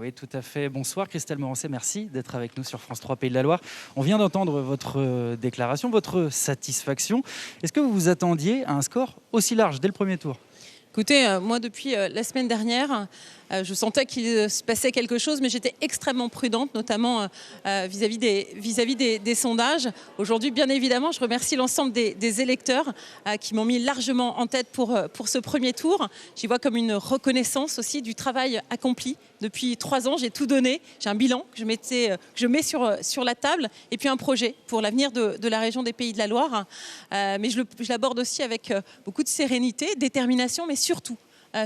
Oui, tout à fait. Bonsoir Christelle Morancet, merci d'être avec nous sur France 3 Pays de la Loire. On vient d'entendre votre déclaration, votre satisfaction. Est-ce que vous vous attendiez à un score aussi large dès le premier tour? Écoutez, moi depuis la semaine dernière, je sentais qu'il se passait quelque chose, mais j'étais extrêmement prudente, notamment vis-à-vis des sondages. Aujourd'hui, bien évidemment, je remercie l'ensemble des électeurs qui m'ont mis largement en tête pour ce premier tour. J'y vois comme une reconnaissance aussi du travail accompli. Depuis 3 ans, j'ai tout donné. J'ai un bilan que je mets sur la table et puis un projet pour l'avenir de la région des Pays de la Loire. Mais je l'aborde aussi avec beaucoup de sérénité, détermination, mais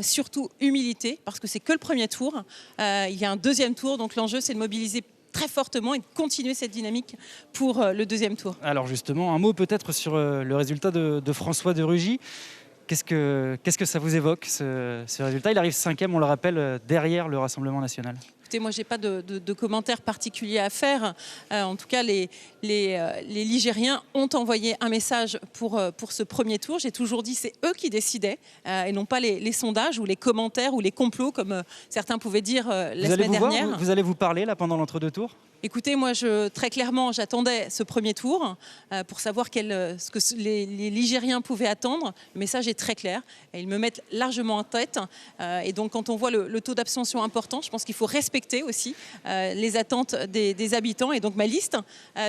surtout humilité, parce que c'est que le premier tour. Il y a un deuxième tour, donc l'enjeu c'est de mobiliser très fortement et de continuer cette dynamique pour le deuxième tour. Alors justement, un mot peut-être sur le résultat de François de Rugy. Qu'est-ce que ça vous évoque, ce résultat? Il arrive 5e, on le rappelle, derrière le Rassemblement national. Écoutez, moi, je n'ai pas de commentaires particuliers à faire. En tout cas, les Ligériens ont envoyé un message pour ce premier tour. J'ai toujours dit c'est eux qui décidaient et non pas les sondages ou les commentaires ou les complots, comme certains pouvaient dire la semaine dernière. Vous allez vous parler là pendant l'entre-deux tours? Écoutez, moi, très clairement, j'attendais ce premier tour pour savoir ce que les Ligériens pouvaient attendre. Le message est très clair et ils me mettent largement en tête. Et donc, quand on voit le taux d'abstention important, je pense qu'il faut respecter aussi les attentes des habitants. Et donc, ma liste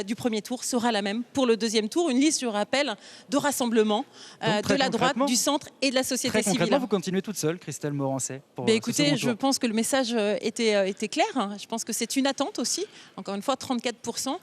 du premier tour sera la même pour le deuxième tour. Une liste, je rappelle, de rassemblement de la droite, du centre et de la société très civile. Concrètement, vous continuez toute seule, Christelle Morancet, pour écoutez, je pense que le message était clair. Je pense que c'est une attente aussi. Encore une fois, 34%.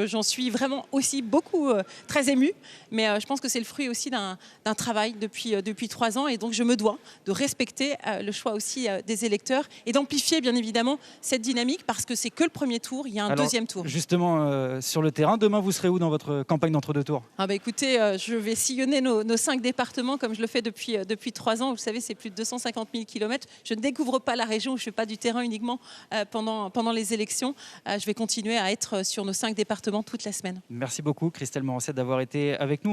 J'en suis vraiment aussi beaucoup très émue. Mais je pense que c'est le fruit aussi d'un travail depuis 3 ans. Et donc, je me dois de respecter le choix aussi des électeurs et d'amplifier, bien évidemment, cette dynamique parce que c'est que le premier tour. Il y a un deuxième tour. Justement, sur le terrain, demain, vous serez où dans votre campagne d'entre-deux tours? Écoutez, je vais sillonner nos 5 départements comme je le fais depuis 3 ans. Vous savez, c'est plus de 250 000 km. Je ne découvre pas la région. Je ne fais pas du terrain uniquement pendant les élections. Je vais continuer à être sur nos 5 départements toute la semaine. Merci beaucoup, Christelle Morancet, d'avoir été avec nous.